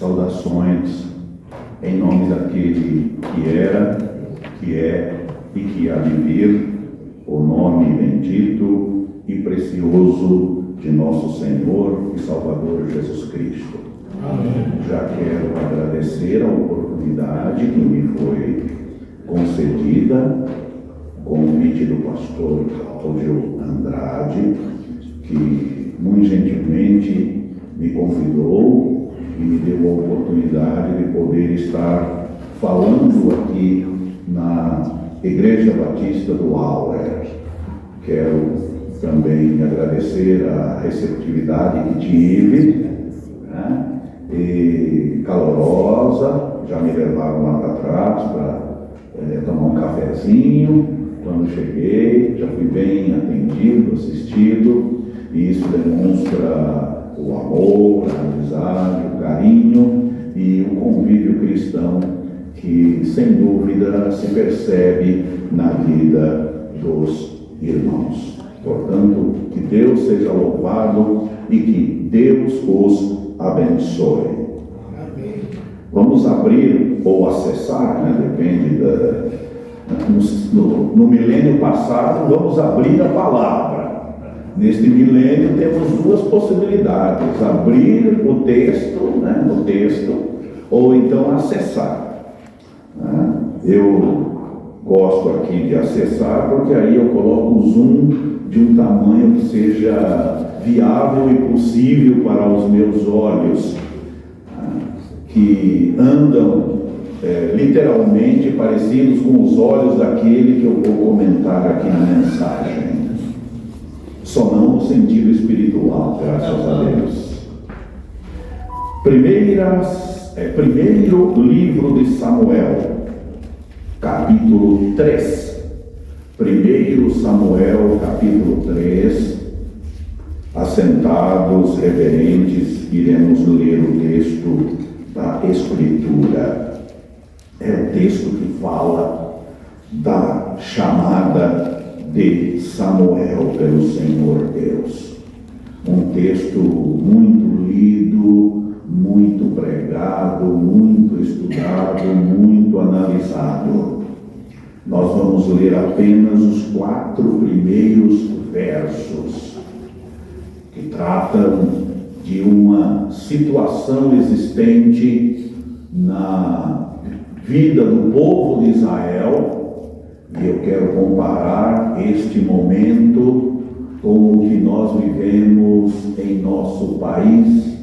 Saudações em nome daquele que era, que é e que há de vir, o nome bendito e precioso de nosso Senhor e Salvador Jesus Cristo. Amém. Já quero agradecer a oportunidade que me foi concedida, o convite do pastor Cláudio Andrade, que muito gentilmente me convidou e me deu a oportunidade de poder estar falando aqui na Igreja Batista do Auer. Quero também agradecer a receptividade que tive, né? E calorosa. Já me levaram lá para trás para tomar um cafezinho. Quando cheguei, já fui bem atendido, assistido, e isso demonstra o amor, a amizade, o carinho e o convívio cristão que, sem dúvida, se percebe na vida dos irmãos. Portanto, que Deus seja louvado e que Deus os abençoe. Amém. Vamos abrir ou acessar, né? Depende no milênio passado, vamos abrir a palavra. Neste milênio temos duas possibilidades: abrir o texto, né, no texto, ou então acessar. Né? Eu gosto aqui de acessar porque aí eu coloco o zoom de um tamanho que seja viável e possível para os meus olhos, né, que andam literalmente parecidos com os olhos daquele que eu vou comentar aqui na mensagem. Só não no sentido espiritual, graças a Deus. Primeiro livro de Samuel, capítulo 3. Primeiro Samuel, capítulo 3. Assentados, reverentes, iremos ler o texto da Escritura. É o texto que fala da chamada de Samuel pelo Senhor Deus. Um texto muito lido, muito pregado, muito estudado, muito analisado. Nós vamos ler apenas os 4 primeiros versos, que tratam de uma situação existente na vida do povo de Israel. E eu quero comparar este momento com o que nós vivemos em nosso país,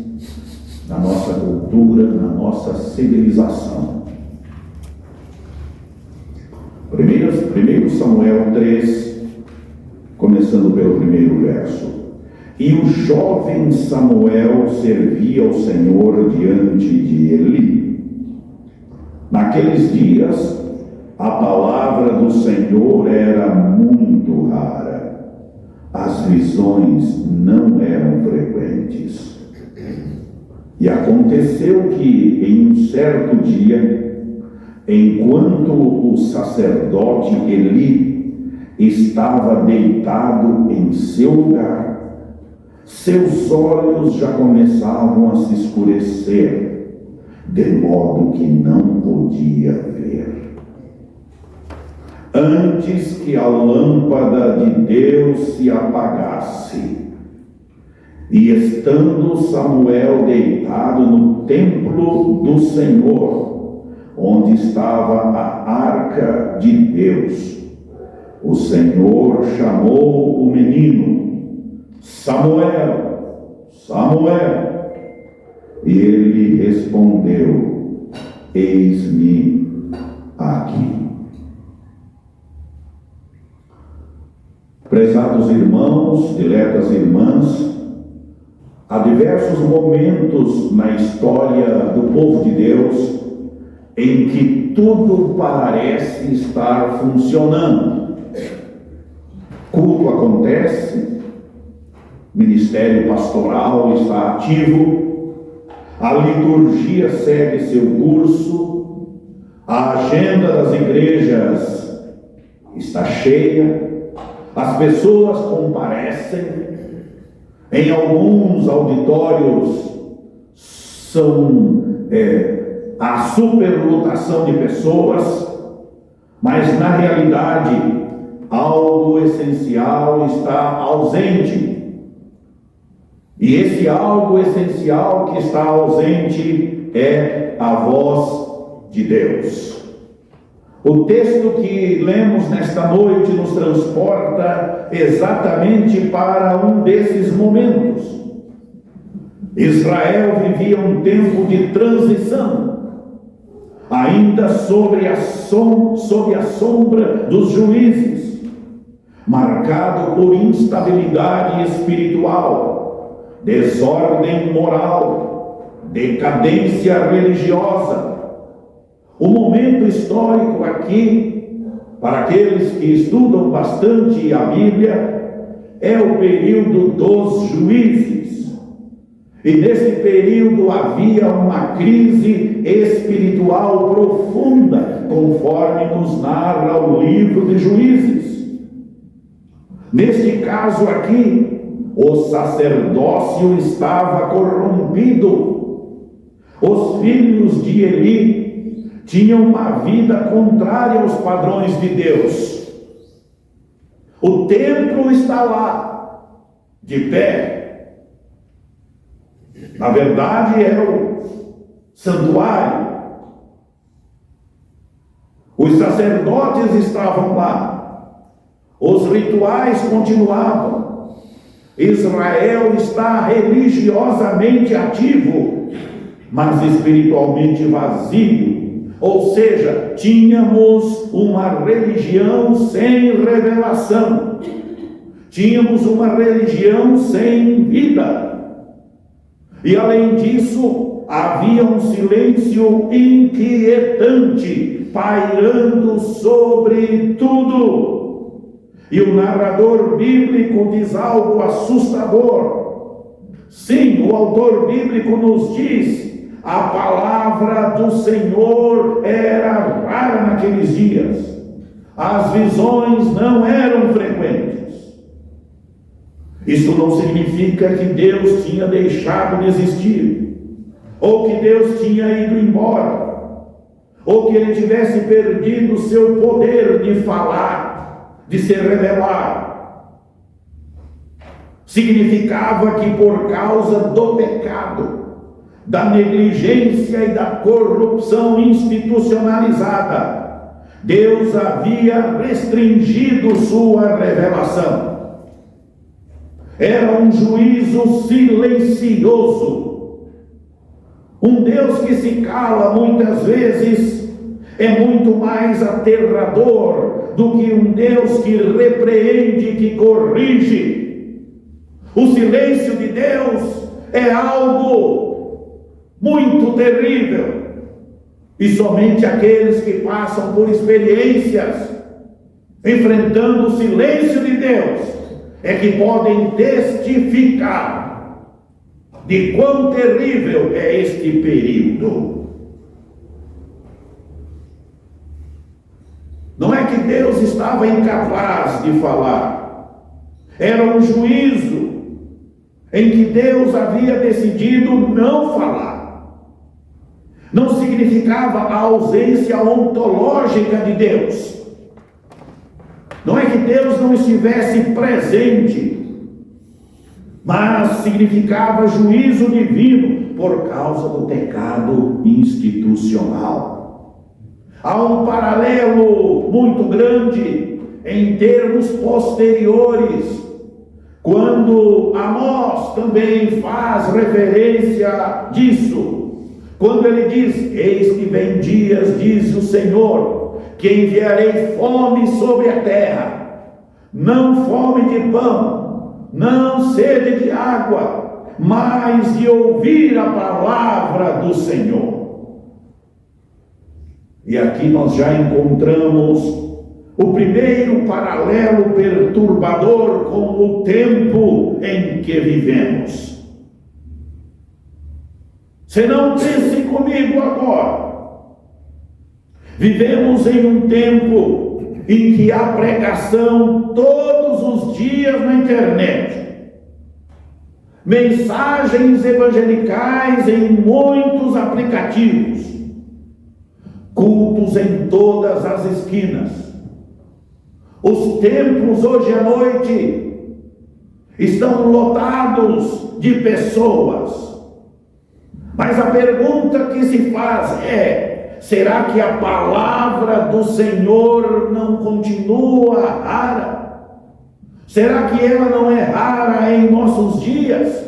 na nossa cultura, na nossa civilização. 1 Samuel 3, começando pelo primeiro verso. E o jovem Samuel servia ao Senhor diante de Eli. Naqueles dias, a palavra do Senhor era muito rara. As visões não eram frequentes. E aconteceu que, em um certo dia, enquanto o sacerdote Eli estava deitado em seu lugar, seus olhos já começavam a se escurecer, de modo que não podia ver. Antes que a lâmpada de Deus se apagasse, e estando Samuel deitado no templo do Senhor, onde estava a arca de Deus, o Senhor chamou o menino: Samuel, Samuel. E ele respondeu: Eis-me aqui. Prezados irmãos, diletas irmãs, há diversos momentos na história do povo de Deus em que tudo parece estar funcionando. Culto acontece, ministério pastoral está ativo, a liturgia segue seu curso, a agenda das igrejas está cheia, as pessoas comparecem, em alguns auditórios a superlotação de pessoas, mas na realidade algo essencial está ausente. E esse algo essencial que está ausente é a voz de Deus. O texto que lemos nesta noite nos transporta exatamente para um desses momentos. Israel vivia um tempo de transição, ainda sob a sombra dos juízes, marcado por instabilidade espiritual, desordem moral, decadência religiosa. O momento histórico aqui, para aqueles que estudam bastante a Bíblia, é o período dos juízes. E nesse período havia uma crise espiritual profunda, conforme nos narra o livro de Juízes. Neste caso aqui, o sacerdócio estava corrompido. Os filhos de Eli tinham uma vida contrária aos padrões de Deus. O templo está lá, de pé. Na verdade, era o santuário. Os sacerdotes estavam lá. Os rituais continuavam. Israel está religiosamente ativo, mas espiritualmente vazio. Ou seja, tínhamos uma religião sem revelação. Tínhamos uma religião sem vida. E além disso, havia um silêncio inquietante pairando sobre tudo. E o narrador bíblico diz algo assustador. Sim, o autor bíblico nos diz: a palavra do Senhor era rara naqueles dias. As visões não eram frequentes. Isso não significa que Deus tinha deixado de existir, ou que Deus tinha ido embora, ou que ele tivesse perdido o seu poder de falar, de se revelar. Significava que por causa do pecado, da negligência e da corrupção institucionalizada, Deus havia restringido sua revelação. Era um juízo silencioso. Um Deus que se cala muitas vezes é muito mais aterrador do que um Deus que repreende, que corrige. O silêncio de Deus é algo muito terrível. E somente aqueles que passam por experiências enfrentando o silêncio de Deus é que podem testificar de quão terrível é este período. Não é que Deus estava incapaz de falar. Era um juízo em que Deus havia decidido não falar. Não significava a ausência ontológica de Deus. Não é que Deus não estivesse presente, mas significava juízo divino por causa do pecado institucional. Há um paralelo muito grande em termos posteriores, quando Amós também faz referência disso, quando ele diz: eis que vem dias, diz o Senhor, que enviarei fome sobre a terra, não fome de pão, não sede de água, mas de ouvir a palavra do Senhor. E aqui nós já encontramos o primeiro paralelo perturbador com o tempo em que vivemos. Se não pense comigo agora. Vivemos em um tempo em que há pregação todos os dias na internet. mensagens evangelicais em muitos aplicativos, cultos em todas as esquinas. Os templos hoje à noite estão lotados de pessoas. Mas a pergunta que se faz é: será que a palavra do Senhor não continua rara? Será que ela não é rara em nossos dias?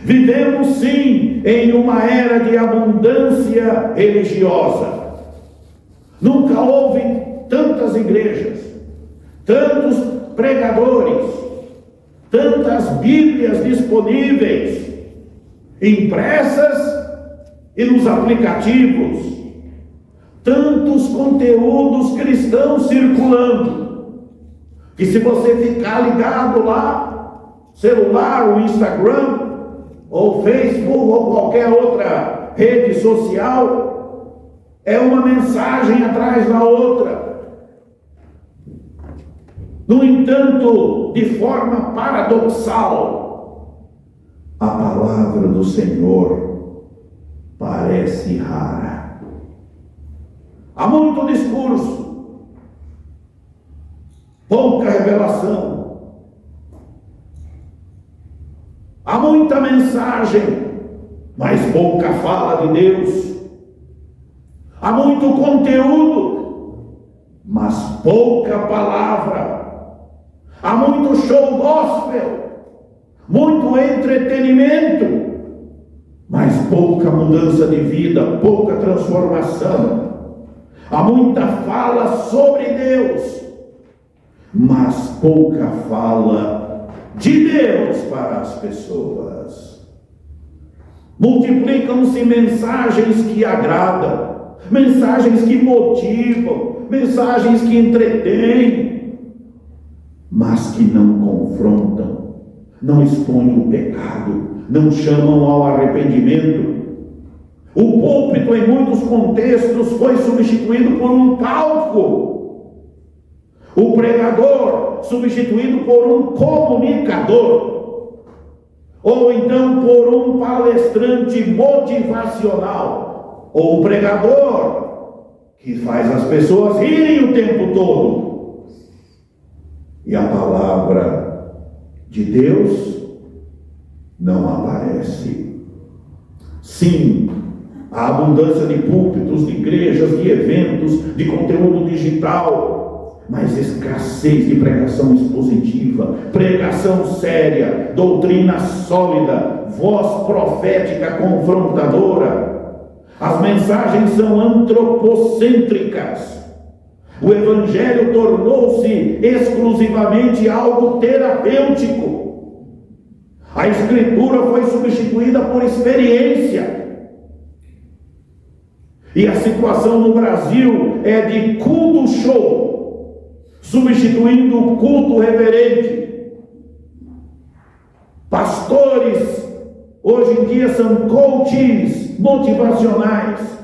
Vivemos sim em uma era de abundância religiosa. Nunca houve tantas igrejas, tantos pregadores, tantas Bíblias disponíveis, impressas e nos aplicativos, tantos conteúdos cristãos circulando, que se você ficar ligado lá, celular, o Instagram, ou Facebook, ou qualquer outra rede social, é uma mensagem atrás da outra. No entanto, de forma paradoxal, a palavra do Senhor parece rara. Há muito discurso, pouca revelação. Há muita mensagem, mas pouca fala de Deus. Há muito conteúdo, mas pouca palavra. Há muito show gospel, muito entretenimento, mas pouca mudança de vida, pouca transformação. Há muita fala sobre Deus, mas pouca fala de Deus para as pessoas. Multiplicam-se mensagens que agradam, mensagens que motivam, mensagens que entretêm, mas que não confrontam, não expõem o pecado, não chamam ao arrependimento. O púlpito, em muitos contextos, foi substituído por um palco. O pregador substituído por um comunicador, ou então por um palestrante motivacional, ou um pregador que faz as pessoas rirem o tempo todo. E a palavra de Deus não aparece. Sim, a abundância de púlpitos, de igrejas, de eventos, de conteúdo digital, mas escassez de pregação expositiva, pregação séria, doutrina sólida, voz profética confrontadora. As mensagens são antropocêntricas. O Evangelho tornou-se exclusivamente algo terapêutico. A Escritura foi substituída por experiência. E a situação no Brasil é de culto show, substituindo o culto reverente. Pastores, hoje em dia, são coaches motivacionais.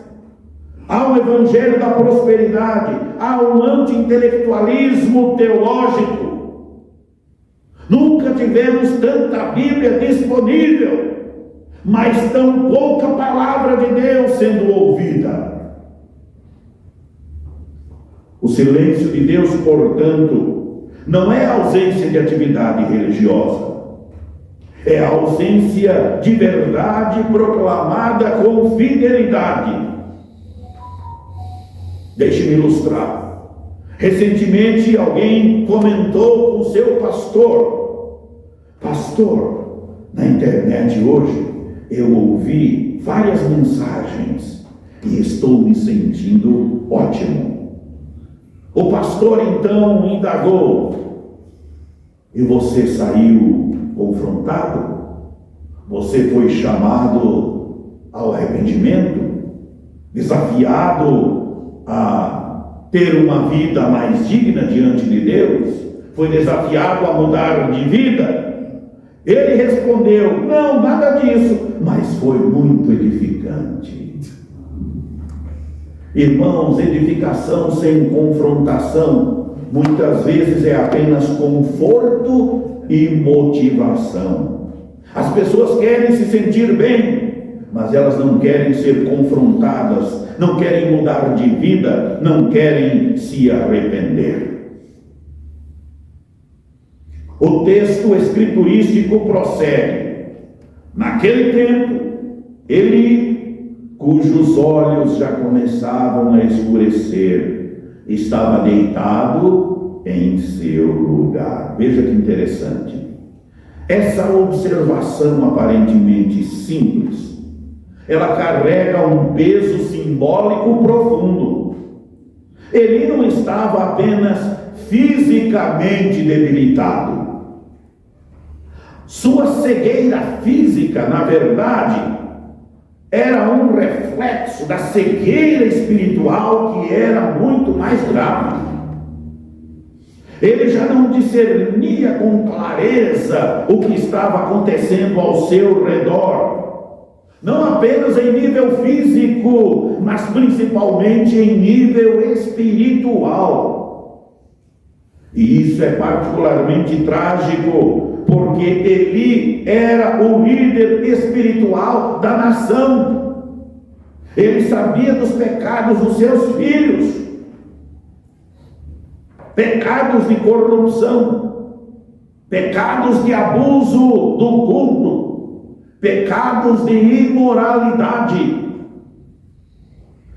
Há um evangelho da prosperidade, há um anti-intelectualismo teológico. Nunca tivemos tanta Bíblia disponível, mas tão pouca palavra de Deus sendo ouvida. O silêncio de Deus, portanto, não é a ausência de atividade religiosa, é a ausência de verdade proclamada com fidelidade. Deixe-me ilustrar. Recentemente alguém comentou com o seu pastor: pastor, na internet hoje eu ouvi várias mensagens e estou me sentindo ótimo. O pastor então indagou: e você saiu confrontado? Você foi chamado ao arrependimento? Desafiado a ter uma vida mais digna diante de Deus? Foi desafiado a mudar de vida? Ele respondeu: não, nada disso, mas foi muito edificante. Irmãos, edificação sem confrontação muitas vezes é apenas conforto e motivação. As pessoas querem se sentir bem, mas elas não querem ser confrontadas, não querem mudar de vida, não querem se arrepender. O texto escriturístico prossegue. Naquele tempo, Eli, cujos olhos já começavam a escurecer, estava deitado em seu lugar. Veja que interessante. Essa observação aparentemente simples, ela carrega um peso simbólico profundo. Ele não estava apenas fisicamente debilitado. Sua cegueira física, na verdade, era um reflexo da cegueira espiritual, que era muito mais grave. Ele já não discernia com clareza o que estava acontecendo ao seu redor, não apenas em nível físico, mas principalmente em nível espiritual. E isso é particularmente trágico, porque Eli era o líder espiritual da nação. Ele sabia dos pecados dos seus filhos, pecados de corrupção, pecados de abuso do culto, pecados de imoralidade.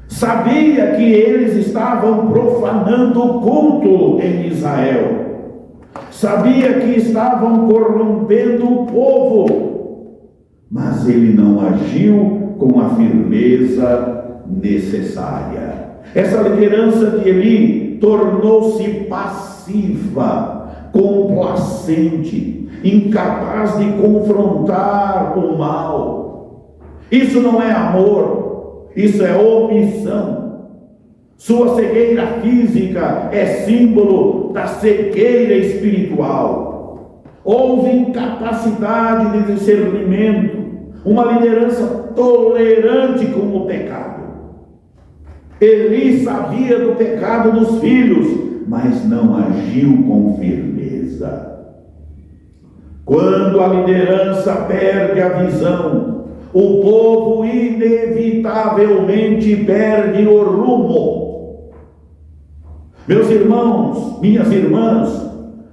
Sabia que eles estavam profanando o culto em Israel. Sabia que estavam corrompendo o povo, mas ele não agiu com a firmeza necessária. Essa liderança de Eli tornou-se passiva, complacente, incapaz de confrontar o mal. Isso não é amor, isso é omissão. Sua cegueira física é símbolo da cegueira espiritual. Houve incapacidade de discernimento, uma liderança tolerante com o pecado. Eli sabia do pecado dos filhos, mas não agiu com firmeza. Quando a liderança perde a visão, o povo inevitavelmente perde o rumo. Meus irmãos, minhas irmãs,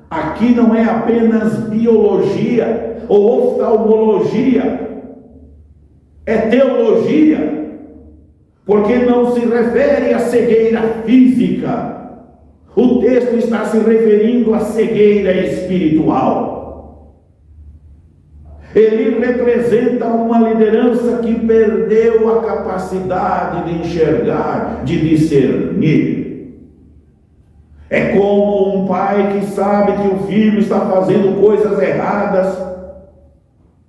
aqui não é apenas biologia ou oftalmologia, é teologia, porque não se refere à cegueira física. O texto está se referindo à cegueira espiritual. Ele representa uma liderança que perdeu a capacidade de enxergar, de discernir. É como um pai que sabe que o filho está fazendo coisas erradas,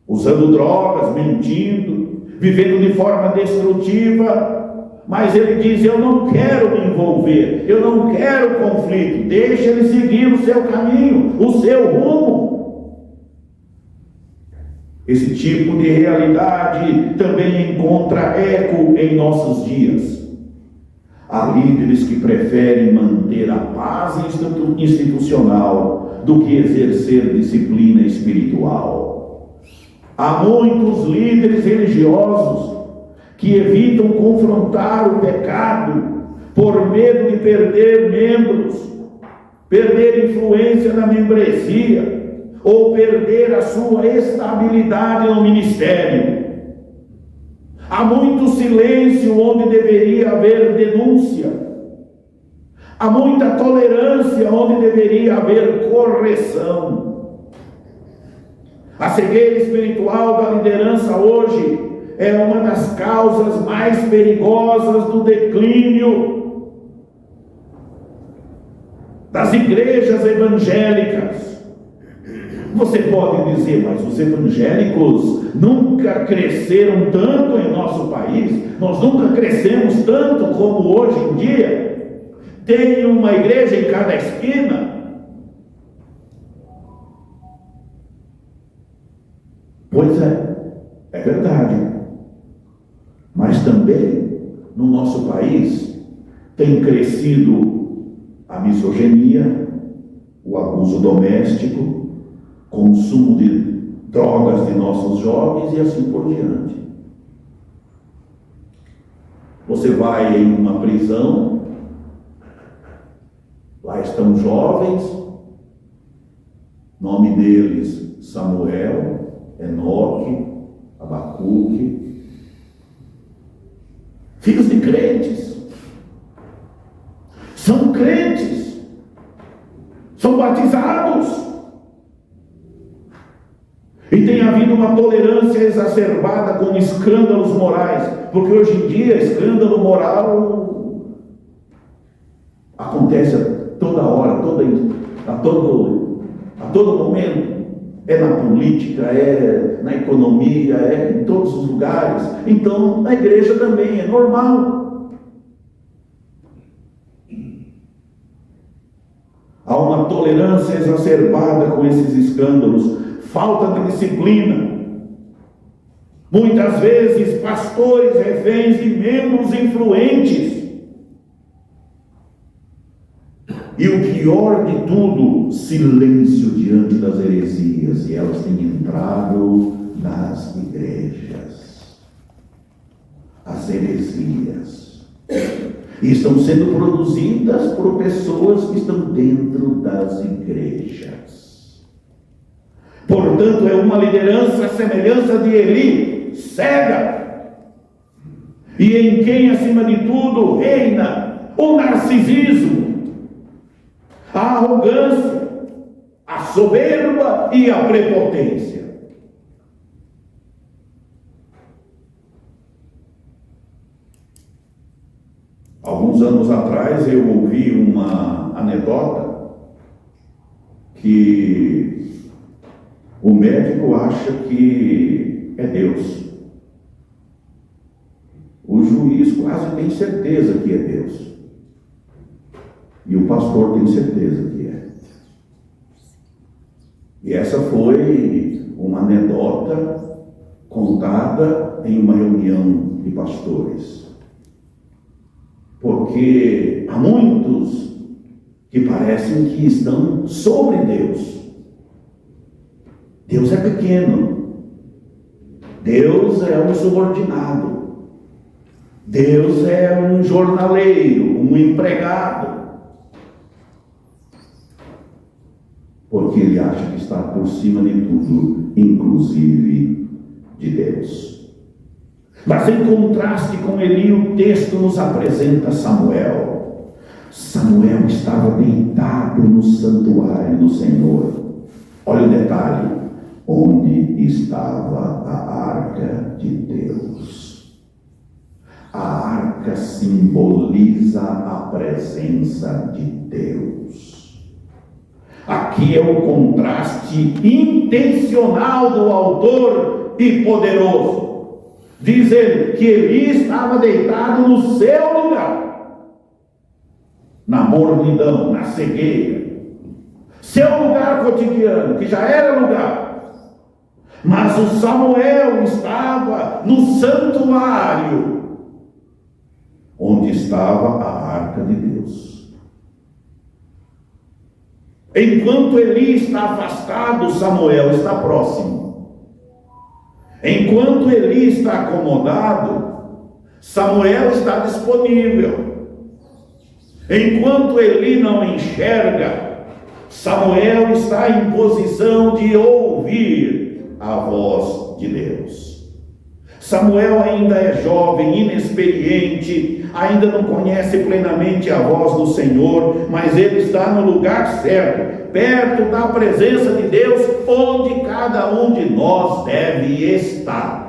usando drogas, mentindo, vivendo de forma destrutiva, mas ele diz: eu não quero me envolver, eu não quero conflito, deixa ele seguir o seu caminho, o seu rumo. Esse tipo de realidade também encontra eco em nossos dias. Há líderes que preferem manter a paz institucional do que exercer disciplina espiritual. Há muitos líderes religiosos que evitam confrontar o pecado por medo de perder membros, perder influência na membresia, ou perder a sua estabilidade no ministério. Há muito silêncio onde deveria haver denúncia. Há muita tolerância onde deveria haver correção. A cegueira espiritual da liderança hoje é uma das causas mais perigosas do declínio das igrejas evangélicas. Você pode dizer: mas os evangélicos nunca cresceram tanto em nosso país, nós nunca crescemos tanto como hoje em dia, tem uma igreja em cada esquina. Pois é verdade, mas também no nosso país tem crescido a misoginia, o abuso doméstico, consumo de drogas de nossos jovens e assim por diante. Você vai em uma prisão, lá estão jovens, nome deles Samuel, Enoque, Abacuque, filhos de crentes, são crentes, são batizados, e tem havido uma tolerância exacerbada com escândalos morais, porque hoje em dia escândalo moral acontece a toda hora, a todo momento. É na política, é na economia, é em todos os lugares. Então, na igreja também é normal. Há uma tolerância exacerbada com esses escândalos, falta de disciplina. Muitas vezes, pastores reféns de membros influentes. E o pior de tudo, silêncio diante das heresias, e elas têm entrado nas igrejas. As heresias. E estão sendo produzidas por pessoas que estão dentro das igrejas. Portanto, é uma liderança à semelhança de Eli, cega, e em quem, acima de tudo, reina o narcisismo, a arrogância, a soberba e a prepotência. Alguns anos atrás eu ouvi uma anedota que o médico acha que é Deus. O juiz quase tem certeza que é Deus. E o pastor tem certeza que é. E essa foi uma anedota contada em uma reunião de pastores. Porque há muitos que parecem que estão sobre Deus. Deus é pequeno. Deus é um subordinado. Deus é um jornaleiro, um empregado. Porque ele acha que está por cima de tudo, inclusive de Deus. Mas em contraste com Eli, o texto nos apresenta Samuel. Samuel estava deitado no santuário do Senhor. Olha o detalhe, onde estava a arca de Deus. A arca simboliza a presença de Deus. Aqui é o contraste intencional do autor e poderoso. Diz ele que Eli estava deitado no seu lugar, na mornidão, na cegueira, seu lugar cotidiano, que já era lugar. Mas o Samuel estava no santuário, onde estava a arca de Deus. Enquanto Eli está afastado, Samuel está próximo. Enquanto Eli está acomodado, Samuel está disponível. Enquanto Eli não enxerga, Samuel está em posição de ouvir a voz de Deus. Samuel ainda é jovem, inexperiente, ainda não conhece plenamente a voz do Senhor, mas ele está no lugar certo, perto da presença de Deus, onde cada um de nós deve estar.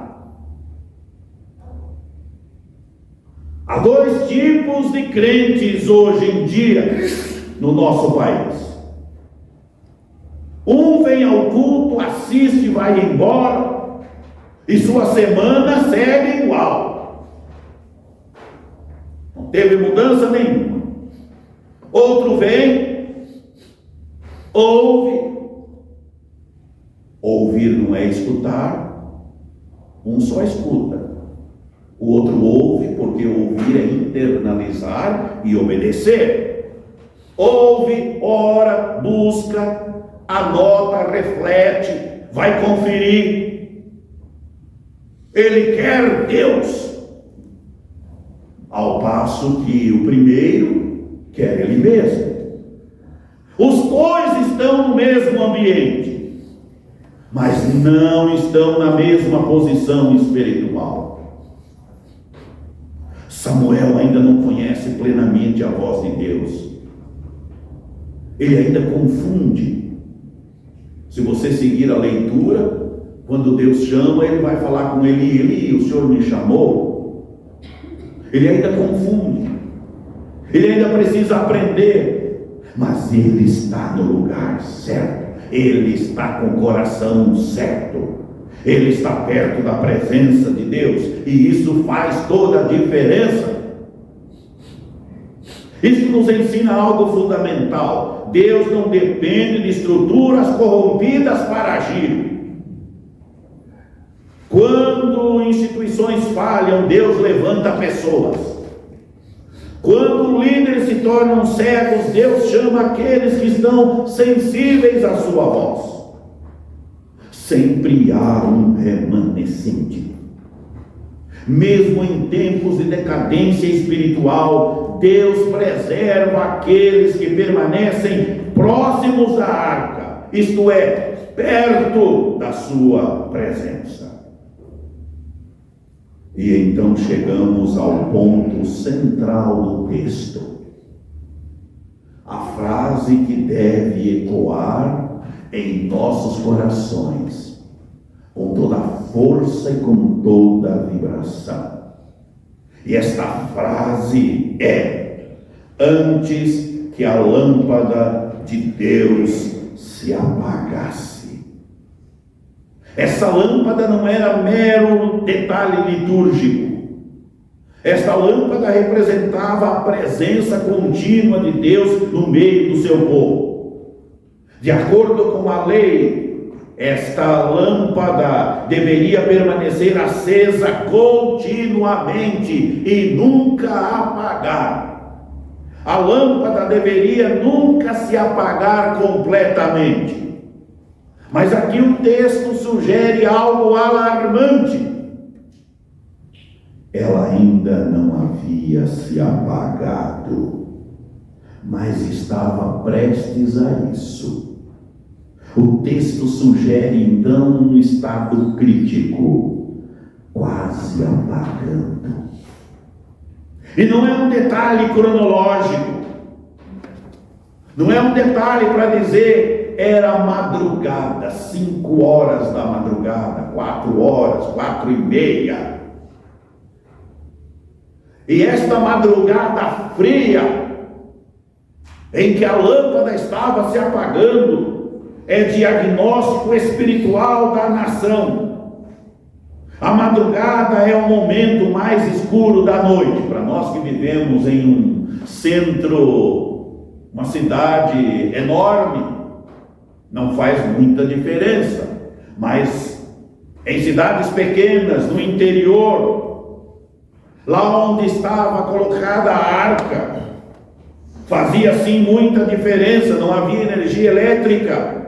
Há dois tipos de crentes hoje em dia no nosso país. Um vem ao culto, assiste e vai embora, e sua semana segue igual. Não teve mudança nenhuma. Outro vem, ouve. Ouvir não é escutar. Um só escuta. O outro ouve, porque ouvir é internalizar e obedecer. Ouve, ora, busca, anota, reflete, vai conferir. Ele quer Deus, ao passo que o primeiro quer ele mesmo. Os dois estão no mesmo ambiente, mas não estão na mesma posição espiritual. Samuel ainda não conhece plenamente a voz de Deus. Ele ainda confunde. Se você seguir a leitura, quando Deus chama, ele vai falar com Eli: Eli, o Senhor me chamou. Ele ainda confunde. Ele ainda precisa aprender. Mas ele está no lugar certo. Ele está com o coração certo. Ele está perto da presença de Deus. E isso faz toda a diferença. Isso nos ensina algo fundamental. Deus não depende de estruturas corrompidas para agir. Quando instituições falham, Deus levanta pessoas. Quando líderes se tornam cegos, Deus chama aqueles que estão sensíveis à sua voz. Sempre há um remanescente. Mesmo em tempos de decadência espiritual, Deus preserva aqueles que permanecem próximos da arca, isto é, perto da sua presença. E então chegamos ao ponto central do texto. A frase que deve ecoar em nossos corações, com toda a força e com toda a vibração. E esta frase é: antes que a lâmpada de Deus se apagasse. Essa lâmpada não era mero detalhe litúrgico. Esta lâmpada representava a presença contínua de Deus no meio do seu povo. De acordo com a lei, esta lâmpada deveria permanecer acesa continuamente e nunca apagar. A lâmpada deveria nunca se apagar completamente. Mas aqui o texto sugere algo alarmante. Ela ainda não havia se apagado, mas estava prestes a isso. O texto sugere então um estado crítico, quase apagando. E não é um detalhe cronológico, não é um detalhe para dizer era madrugada, 5 horas da madrugada, 4 horas, 4:30. E esta madrugada fria, em que a lâmpada estava se apagando, é diagnóstico espiritual da nação. A madrugada é o momento mais escuro da noite. Para nós que vivemos em um centro, uma cidade enorme, não faz muita diferença. Mas em cidades pequenas, no interior, lá onde estava colocada a arca, fazia sim muita diferença. Não havia energia elétrica.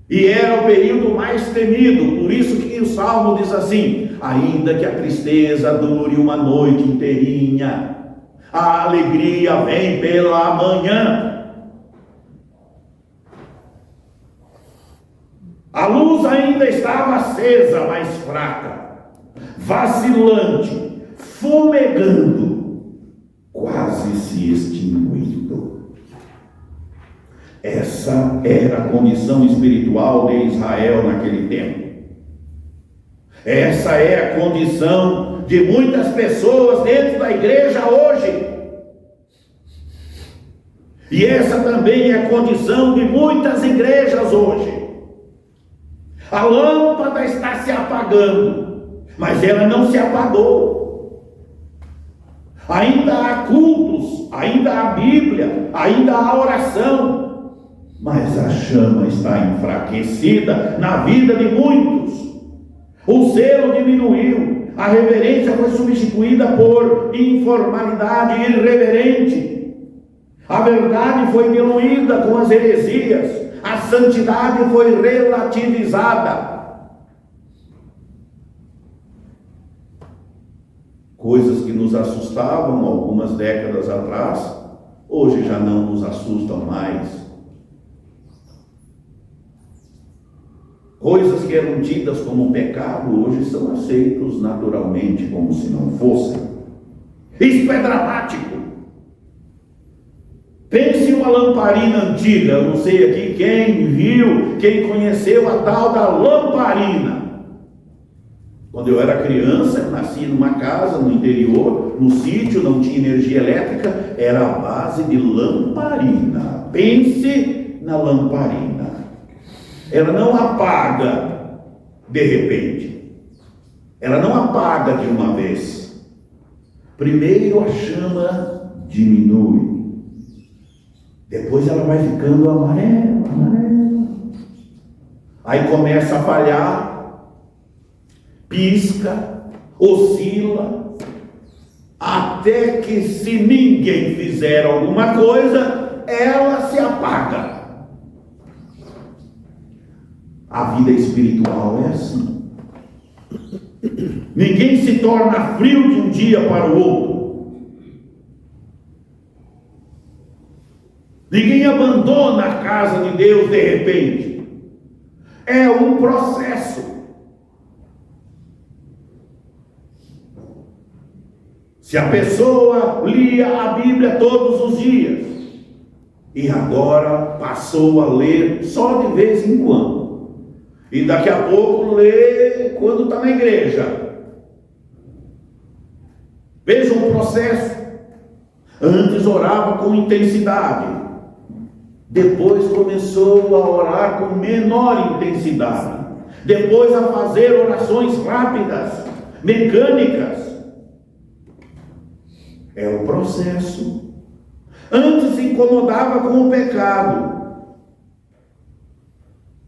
E era o período mais temido. Por isso que o Salmo diz assim: ainda que a tristeza dure uma noite inteirinha, a alegria vem pela manhã. A luz ainda estava acesa, mas fraca, vacilante, fumegando, quase se extinguindo. Essa era a condição espiritual de Israel naquele tempo. Essa é a condição de muitas pessoas dentro da igreja hoje. E essa também é a condição de muitas igrejas hoje. A lâmpada está se apagando, mas ela não se apagou. Ainda há cultos, ainda há Bíblia, ainda há oração, mas a chama está enfraquecida na vida de muitos. O zelo diminuiu, a reverência foi substituída por informalidade irreverente. A verdade foi diluída com as heresias. a santidade foi relativizada. Coisas que nos assustavam algumas décadas atrás, hoje já não nos assustam mais. Coisas que eram tidas como pecado, hoje são aceitos naturalmente como se não fossem. Isso é dramático. Pense em uma lamparina antiga, eu não sei aqui quem viu, quem conheceu a tal da lamparina. Quando eu era criança, eu nasci numa casa no interior, no sítio, não tinha energia elétrica, era a base de lamparina. Pense na lamparina. Ela não apaga de repente. Ela não apaga de uma vez. Primeiro a chama diminui. Depois ela vai ficando amarela, amarela. Aí começa a falhar, pisca, oscila, até que, se ninguém fizer alguma coisa, ela se apaga. A vida espiritual é assim. Ninguém se torna frio de um dia para o outro. Ninguém abandona a casa de Deus de repente. É um processo. Se a pessoa lia a Bíblia todos os dias e agora passou a ler só de vez em quando, e daqui a pouco lê quando está na igreja, veja um processo. Antes orava com intensidade, depois começou a orar com menor intensidade, depois a fazer orações rápidas, mecânicas. É o processo. Antes se incomodava com o pecado,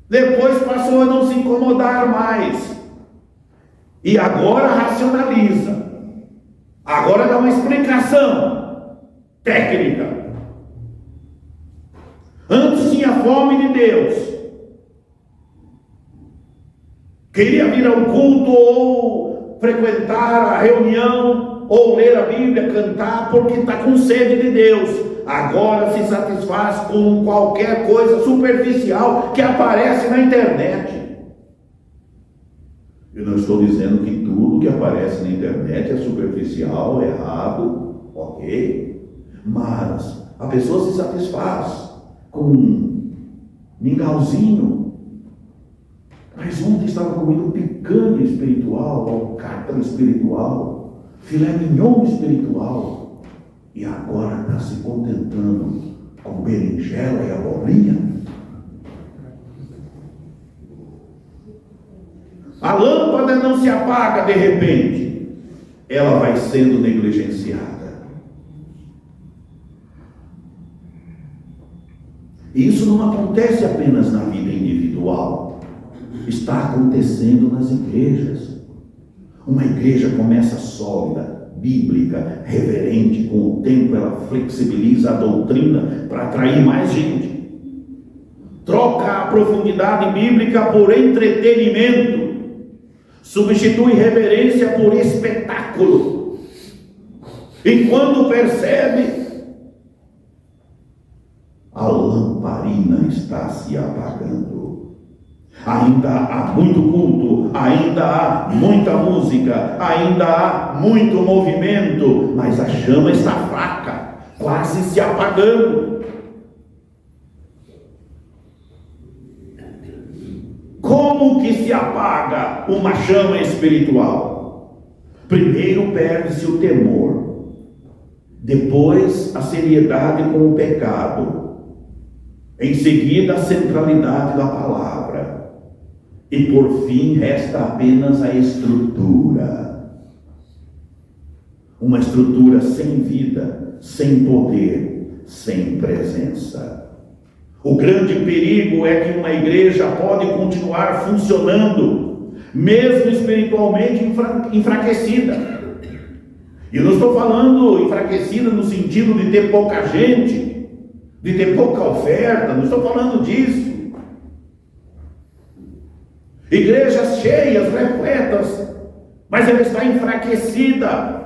depois passou a não se incomodar mais, e agora racionaliza, agora dá uma explicação técnica. Antes tinha fome de Deus, queria vir ao culto ou frequentar a reunião ou ler a Bíblia, cantar, porque está com sede de Deus. Agora se satisfaz com qualquer coisa superficial que aparece na internet. Eu não estou dizendo que tudo que aparece na internet é superficial, errado, ok? Mas a pessoa se satisfaz com um mingauzinho. Mas ontem estava comendo picanha espiritual, alcatra espiritual, filé mignon espiritual, e agora está se contentando com berinjela e abobrinha. A lâmpada não se apaga de repente, ela vai sendo negligenciada. E isso não acontece apenas na vida individual, está acontecendo nas igrejas. Uma igreja começa sólida, bíblica, reverente, com o tempo ela flexibiliza a doutrina para atrair mais gente, troca a profundidade bíblica por entretenimento, substitui reverência por espetáculo, e quando percebe, a lamparina está se apagando. Ainda há muito culto, ainda há muita música, ainda há muito movimento, mas a chama está fraca, quase se apagando. Como que se apaga uma chama espiritual? Primeiro perde-se o temor, depois a seriedade com o pecado, em seguida a centralidade da palavra, e por fim resta apenas a estrutura. Uma estrutura sem vida, sem poder, sem presença. O grande perigo é que uma igreja pode continuar funcionando, mesmo espiritualmente enfraquecida. E eu não estou falando enfraquecida no sentido de ter pouca gente, de ter pouca oferta, não estou falando disso. igrejas cheias, repletas, mas ela está enfraquecida.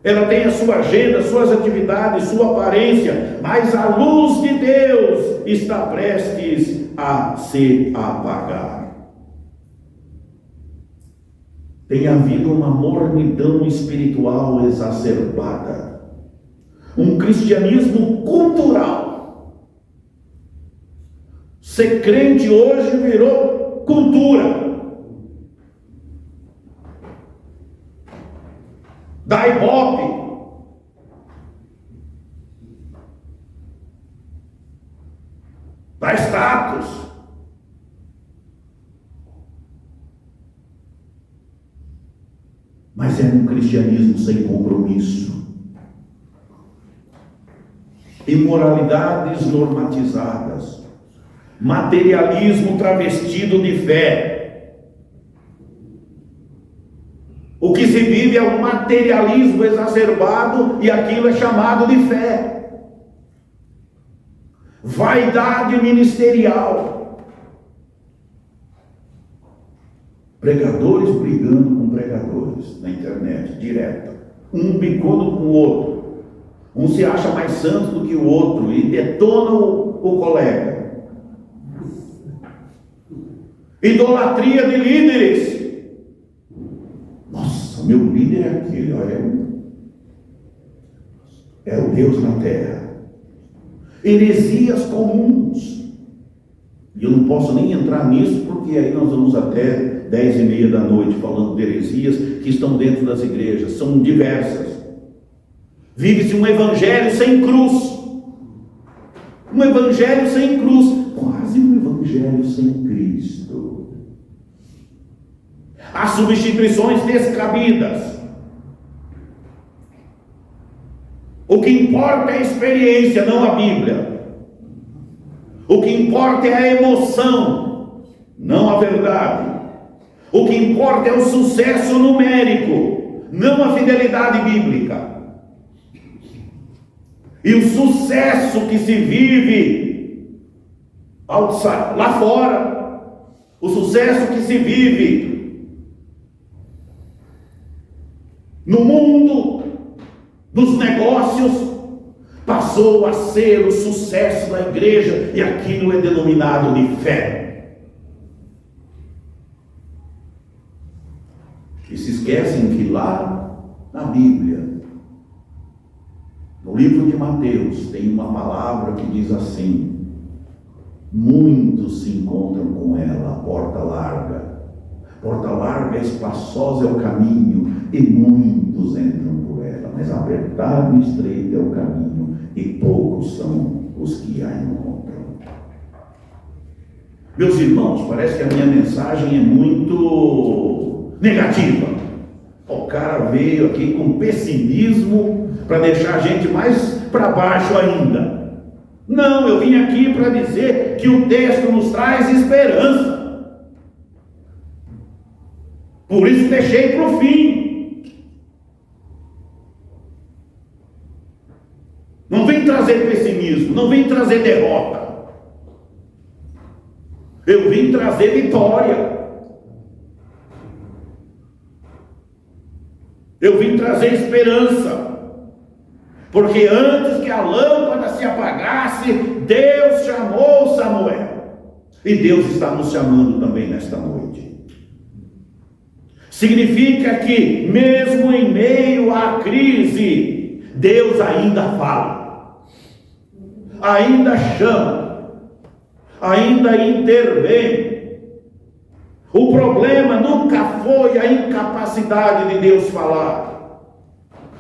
Ela tem a sua agenda, suas atividades, sua aparência, mas a luz de Deus está prestes a se apagar. Tem havido uma mornidão espiritual exacerbada, um cristianismo cultural. Ser crente hoje virou cultura. Da Ibope, da status, mas é um cristianismo sem compromisso, imoralidades normatizadas, materialismo travestido de fé. O que se vive é um materialismo exacerbado e aquilo é chamado de fé. Vaidade ministerial. Pregadores brigando com pregadores na internet, direta. Um bicudo com o outro. Um se acha mais santo do que o outro e detona o colega. Idolatria de líderes. Meu líder é aquele, olha, é o Deus na terra. Heresias comuns. E eu não posso nem entrar nisso, porque aí nós vamos até 10h30 da noite falando de heresias que estão dentro das igrejas. São diversas. Vive-se um evangelho sem cruz. Um evangelho sem cruz. Quase um evangelho sem Cristo. As substituições descabidas. O que importa é a experiência, não a Bíblia. O que importa é a emoção, não a verdade. O que importa é o sucesso numérico, não a fidelidade bíblica. E o sucesso que se vive lá fora, o sucesso que se vive no mundo dos negócios, passou a ser o sucesso da igreja, e aquilo é denominado de fé. E se esquecem que lá na Bíblia, no livro de Mateus, tem uma palavra que diz assim: muitos se encontram com ela, a porta larga. Porta larga, espaçosa é o caminho, e muitos entram por ela, mas apertado e estreito é o caminho, e poucos são os que a encontram. Meus irmãos, parece que a minha mensagem é muito negativa. O cara veio aqui com pessimismo para deixar a gente mais para baixo ainda. Não, eu vim aqui para dizer que o texto nos traz esperança. Por isso deixei para o fim. Não vem trazer pessimismo, não vem trazer derrota. Eu vim trazer vitória. Eu vim trazer esperança. Porque antes que a lâmpada se apagasse, Deus chamou Samuel. E Deus está nos chamando também nesta noite. Significa que, mesmo em meio à crise, Deus ainda fala, ainda chama, ainda intervém. O problema nunca foi a incapacidade de Deus falar.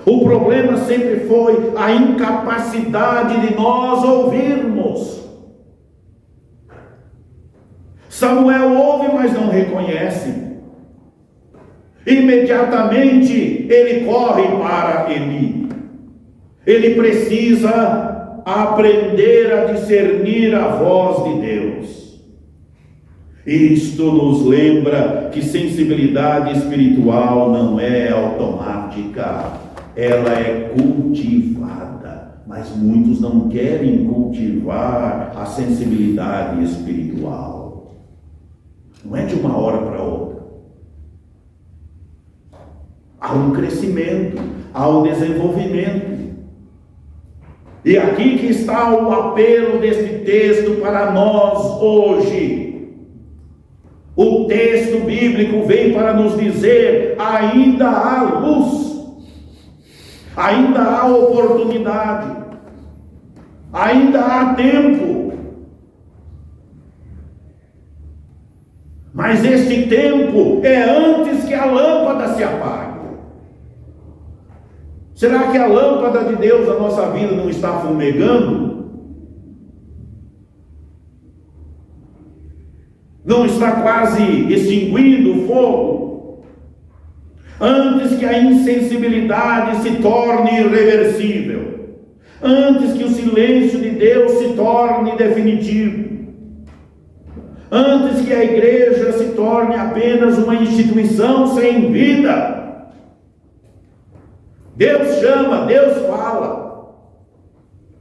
O problema sempre foi a incapacidade de nós ouvirmos. Samuel ouve, mas não reconhece. Imediatamente ele corre para Eli. Ele precisa aprender a discernir a voz de Deus. Isto nos lembra que sensibilidade espiritual não é automática, ela é cultivada. Mas muitos não querem cultivar a sensibilidade espiritual. Não é de uma hora para outra. Há um crescimento, há um desenvolvimento. E aqui que está o apelo deste texto para nós hoje. O texto bíblico vem para nos dizer: ainda há luz, ainda há oportunidade, ainda há tempo. Mas este tempo é antes que a lâmpada se apague. Será que a lâmpada de Deus na nossa vida não está fumegando? Não está quase extinguindo o fogo? Antes que a insensibilidade se torne irreversível, antes que o silêncio de Deus se torne definitivo, antes que a igreja se torne apenas uma instituição sem vida. Deus chama, Deus fala,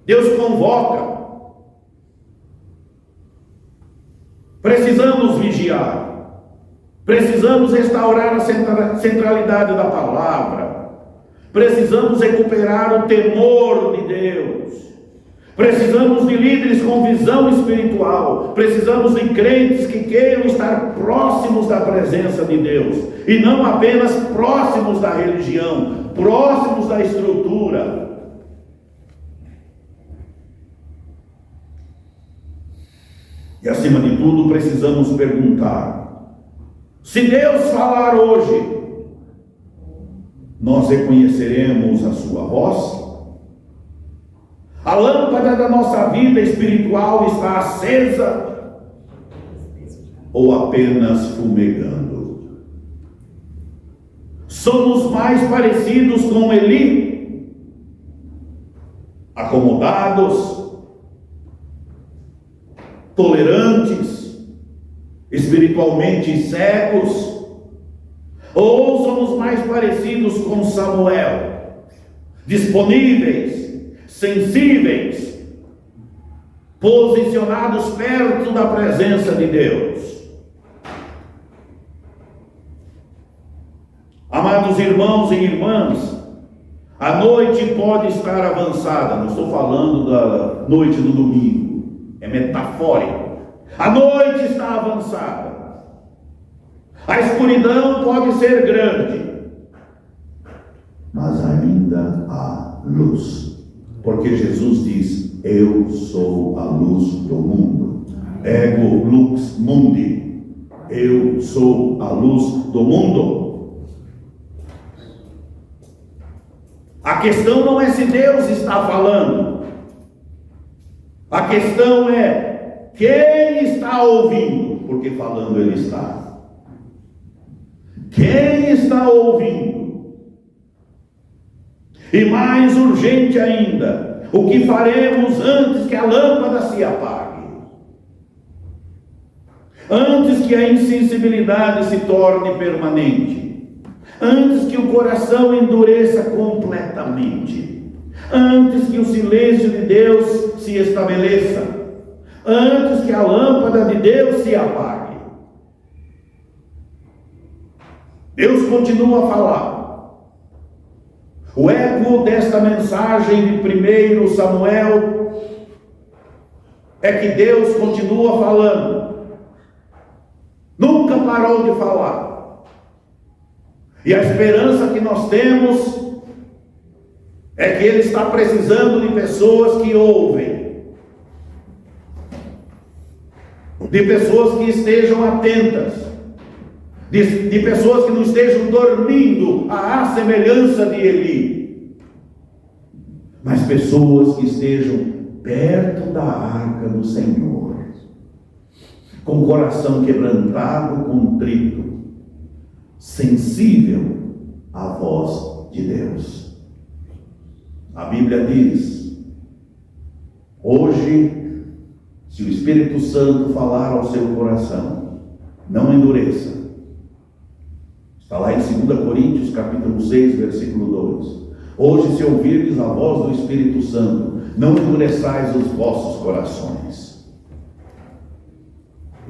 Deus convoca. Precisamos vigiar, precisamos restaurar a centralidade da palavra, precisamos recuperar o temor de Deus, precisamos de líderes com visão espiritual, precisamos de crentes que queiram estar próximos da presença de Deus, e não apenas próximos da religião, próximos da estrutura. E acima de tudo precisamos perguntar: se Deus falar hoje, nós reconheceremos a sua voz? A lâmpada da nossa vida espiritual está acesa ou apenas fumegando? Somos mais parecidos com Eli, acomodados, tolerantes, espiritualmente cegos, ou somos mais parecidos com Samuel, disponíveis, sensíveis, posicionados perto da presença de Deus? Amados irmãos e irmãs, a noite pode estar avançada. Não estou falando da noite do domingo, é metafórico. A noite está avançada, a escuridão pode ser grande, mas ainda há luz, porque Jesus diz: eu sou a luz do mundo. Ego lux mundi. Eu sou a luz do mundo. A questão não é se Deus está falando. A questão é quem está ouvindo, porque falando Ele está. Quem está ouvindo? E mais urgente ainda, o que faremos antes que a lâmpada se apague? Antes que a insensibilidade se torne permanente? Antes que o coração endureça completamente? Antes que o silêncio de Deus se estabeleça? Antes que a lâmpada de Deus se apague? Deus continua a falar. O eco desta mensagem de 1 Samuel é que Deus continua falando. Nunca parou de falar. E a esperança que nós temos é que Ele está precisando de pessoas que ouvem, de pessoas que estejam atentas, de pessoas que não estejam dormindo à semelhança de Eli, mas pessoas que estejam perto da arca do Senhor, com o coração quebrantado, contrito, sensível à voz de Deus. A Bíblia diz: hoje, se o Espírito Santo falar ao seu coração, não endureça. Está lá em 2 Coríntios, capítulo 6, versículo 2. Hoje, se ouvirdes a voz do Espírito Santo, não endureçais os vossos corações.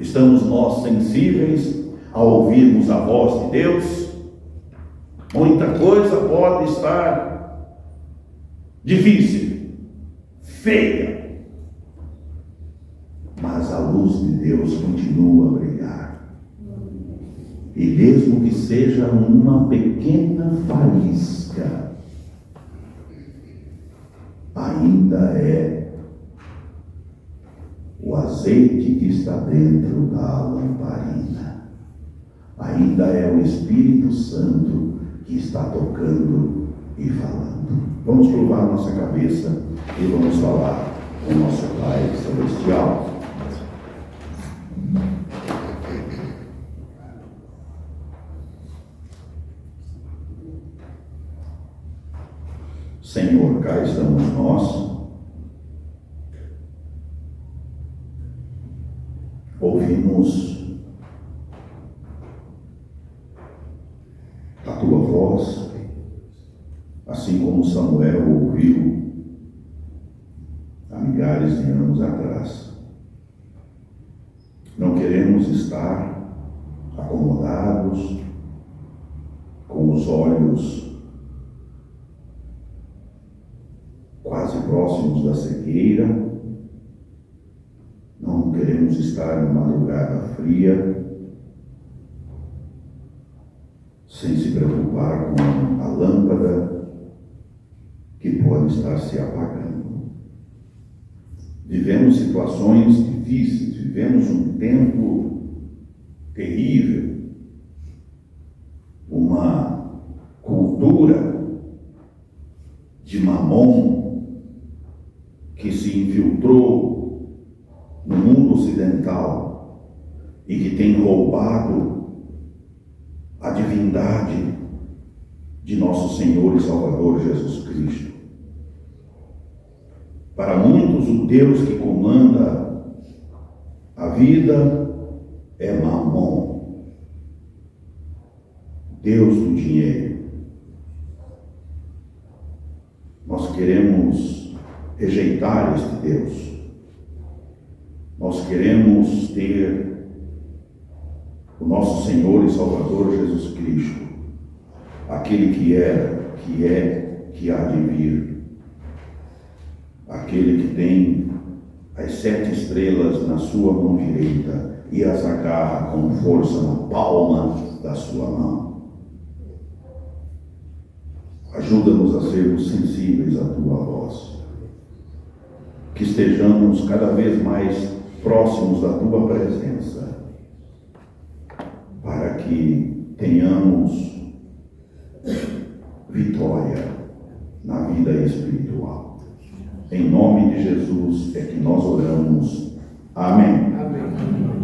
Estamos nós sensíveis a ouvirmos a voz de Deus? Muita coisa pode estar difícil, feia, mas a luz de Deus continua a brilhar. E mesmo que seja uma pequena faísca, ainda é o azeite que está dentro da lamparina. Ainda é o Espírito Santo que está tocando e falando. Vamos curvar nossa cabeça e vamos falar com o nosso Pai Celestial. Senhor, cá estamos nós, ouvimos a tua voz, assim como Samuel ouviu há milhares de anos atrás. Não queremos estar acomodados, com os olhos quase próximos da cegueira. Não queremos estar numa madrugada fria, sem se preocupar com a lâmpada que pode estar se apagando. Vivemos situações difíceis, vivemos um tempo terrível, uma cultura de mamon que se infiltrou no mundo ocidental e que tem roubado a divindade de nosso Senhor e Salvador Jesus Cristo. Para muitos, o Deus que comanda a vida é Mamon, Deus do dinheiro. Nós queremos rejeitar este Deus. Nós queremos ter o nosso Senhor e Salvador Jesus Cristo, aquele que era, que é, que há de vir, aquele que tem as 7 estrelas na sua mão direita e as agarra com força na palma da sua mão. Ajuda-nos a sermos sensíveis à tua voz, que estejamos cada vez mais próximos da tua presença, para que tenhamos vitória na vida espiritual. Em nome de Jesus é que nós oramos. Amém. Amém.